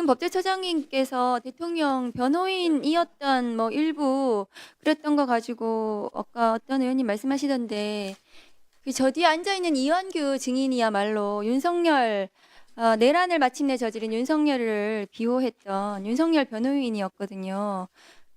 법제처장님께서 대통령 변호인이었던 뭐 일부 그랬던 거 가지고 아까 어떤 의원님 말씀하시던데 그 저 뒤에 앉아 있는 이완규 증인이야말로 윤석열 내란을 마침내 저지른 윤석열을 비호했던 윤석열 변호인이었거든요.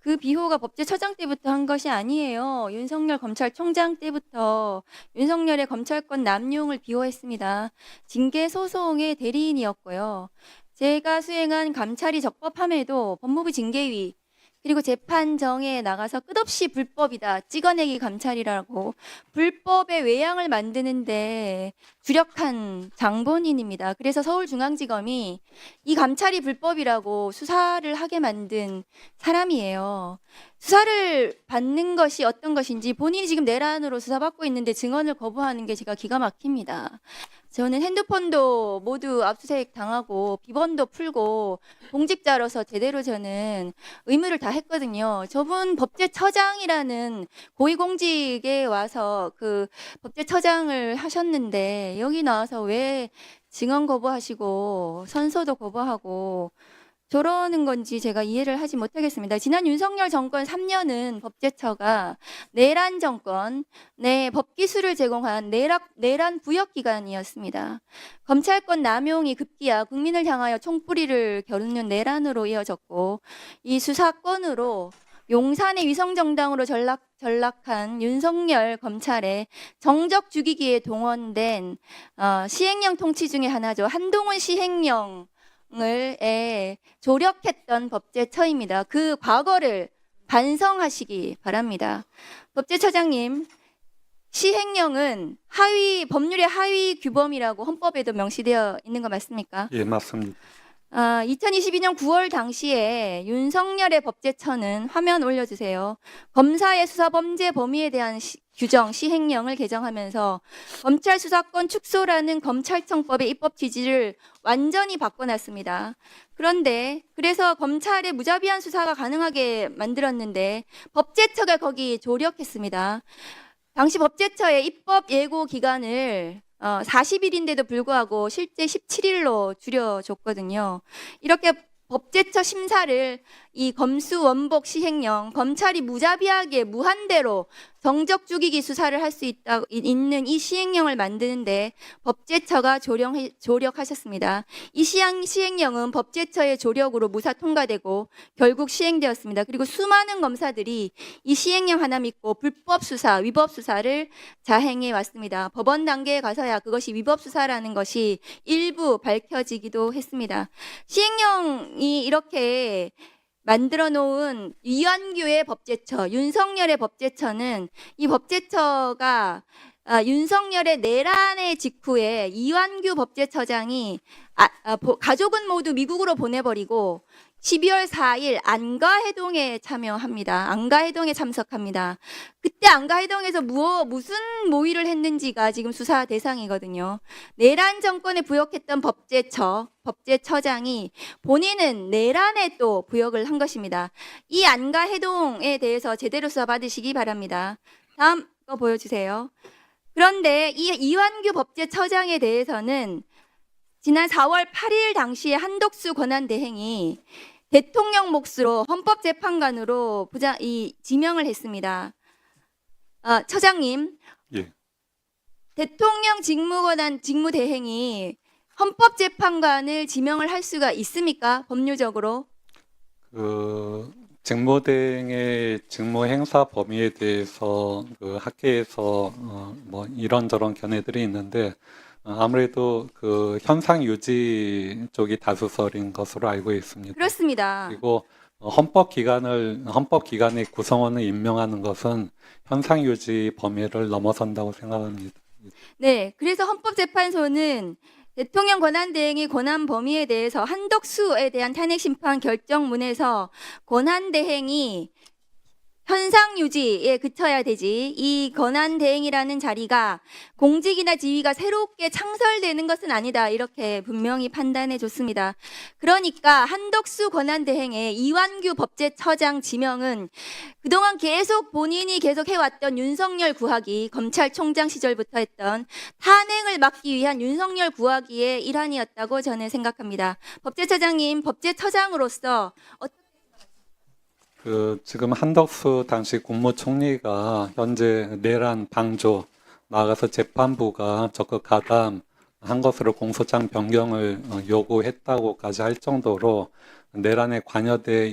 그 비호가 법제처장 때부터 한 것이 아니에요. 윤석열 검찰총장 때부터 윤석열의 검찰권 남용을 비호했습니다. 징계 소송의 대리인이었고요. 제가 수행한 감찰이 적법함에도 법무부 징계위 그리고 재판정에 나가서 끝없이 불법이다 찍어내기 감찰이라고 불법의 외양을 만드는데 주력한 장본인입니다. 그래서 서울중앙지검이 이 감찰이 불법이라고 수사를 하게 만든 사람이에요. 수사를 받는 것이 어떤 것인지 본인이 지금 내란으로 수사받고 있는데 증언을 거부하는 게 제가 기가 막힙니다. 저는 핸드폰도 모두 압수수색 당하고 비번도 풀고 공직자로서 제대로 저는 의무를 다 했거든요. 저분 법제처장이라는 고위공직에 와서 그 법제처장을 하셨는데 여기 나와서 왜 증언 거부하시고 선서도 거부하고 저러는 건지 제가 이해를 하지 못하겠습니다. 지난 윤석열 정권 3년은 법제처가 내란 정권, 법기술을 제공한 내란 부역 기관이었습니다. 검찰권 남용이 급기야 국민을 향하여 총뿌리를 겨누는 내란으로 이어졌고 이 수사권으로 용산의 위성정당으로 전락한 윤석열 검찰의 정적 죽이기에 동원된 시행령 통치 중에 하나죠. 한동훈 시행령 을 조력했던 법제처입니다. 그 과거를 반성하시기 바랍니다. 법제처장님, 시행령은 법률의 하위 규범이라고 헌법에도 명시되어 있는 거 맞습니까? 예, 맞습니다. 2022년 9월 당시에 윤석열의 법제처는 화면 올려주세요. 검사의 수사 범죄 범위에 대한 규정 시행령을 개정하면서 검찰 수사권 축소라는 검찰청법의 입법 취지를 완전히 바꿔놨습니다. 그런데 그래서 검찰의 무자비한 수사가 가능하게 만들었는데 법제처가 거기 조력했습니다. 당시 법제처의 입법 예고 기간을 40일인데도 불구하고 실제 17일로 줄여줬거든요. 이렇게 법제처 심사를 이 검수원복 시행령, 검찰이 무자비하게 무한대로 정적 죽이기 수사를 할 수 있는 이 시행령을 만드는데 법제처가 조력하셨습니다. 이 시행령은 법제처의 조력으로 무사 통과되고 결국 시행되었습니다. 그리고 수많은 검사들이 이 시행령 하나 믿고 불법 수사, 위법 수사를 자행해 왔습니다. 법원 단계에 가서야 그것이 위법 수사라는 것이 일부 밝혀지기도 했습니다. 시행령이 이렇게 만들어 놓은 이완규의 법제처, 윤석열의 법제처는 이 법제처가 윤석열의 내란의 직후에 이완규 법제처장이 가족은 모두 미국으로 보내버리고 12월 4일 안가해동에 참여합니다. 안가해동에 참석합니다. 그때 안가해동에서 무슨 모의를 했는지가 지금 수사 대상이거든요. 내란 정권에 부역했던 법제처장이 본인은 내란에 또 부역을 한 것입니다. 이 안가해동에 대해서 제대로 수사받으시기 바랍니다. 다음 거 보여주세요. 그런데 이 이완규 법제처장에 대해서는 지난 4월 8일 당시에 한덕수 권한대행이 대통령 몫으로 헌법재판관으로 지명을 했습니다. 처장님, 예. 대통령 직무대행이 헌법재판관을 지명을 할 수가 있습니까? 법률적으로? 직무대행의 직무 행사 범위에 대해서 학계에서 뭐 이런저런 견해들이 있는데 아무래도 현상 유지 쪽이 다수설인 것으로 알고 있습니다. 그렇습니다. 그리고 헌법기관의 구성원을 임명하는 것은 현상 유지 범위를 넘어선다고 생각합니다. 네, 그래서 헌법재판소는 대통령 권한대행의 권한 범위에 대해서 한덕수에 대한 탄핵심판 결정문에서 권한대행이 현상 유지에 그쳐야 되지 이 권한 대행이라는 자리가 공직이나 지위가 새롭게 창설되는 것은 아니다. 이렇게 분명히 판단해 줬습니다. 그러니까 한덕수 권한 대행의 이완규 법제처장 지명은 그동안 계속 본인이 계속 해왔던 윤석열 구하기, 검찰총장 시절부터 했던 탄핵을 막기 위한 윤석열 구하기의 일환이었다고 저는 생각합니다. 법제처장님, 법제처장으로서 지금 한덕수 당시 국무총리가 현재 내란 방조 나아가서 재판부가 적극 가담한 것으로 공소장 변경을 요구했다고까지 할 정도로 내란에 관여돼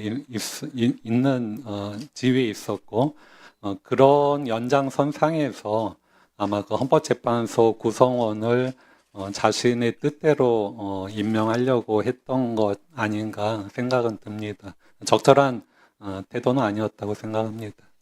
있는 지위에 있었고 그런 연장선상에서 아마 그 헌법재판소 구성원을 자신의 뜻대로 임명하려고 했던 것 아닌가 생각은 듭니다. 적절한 태도는 아니었다고 생각합니다.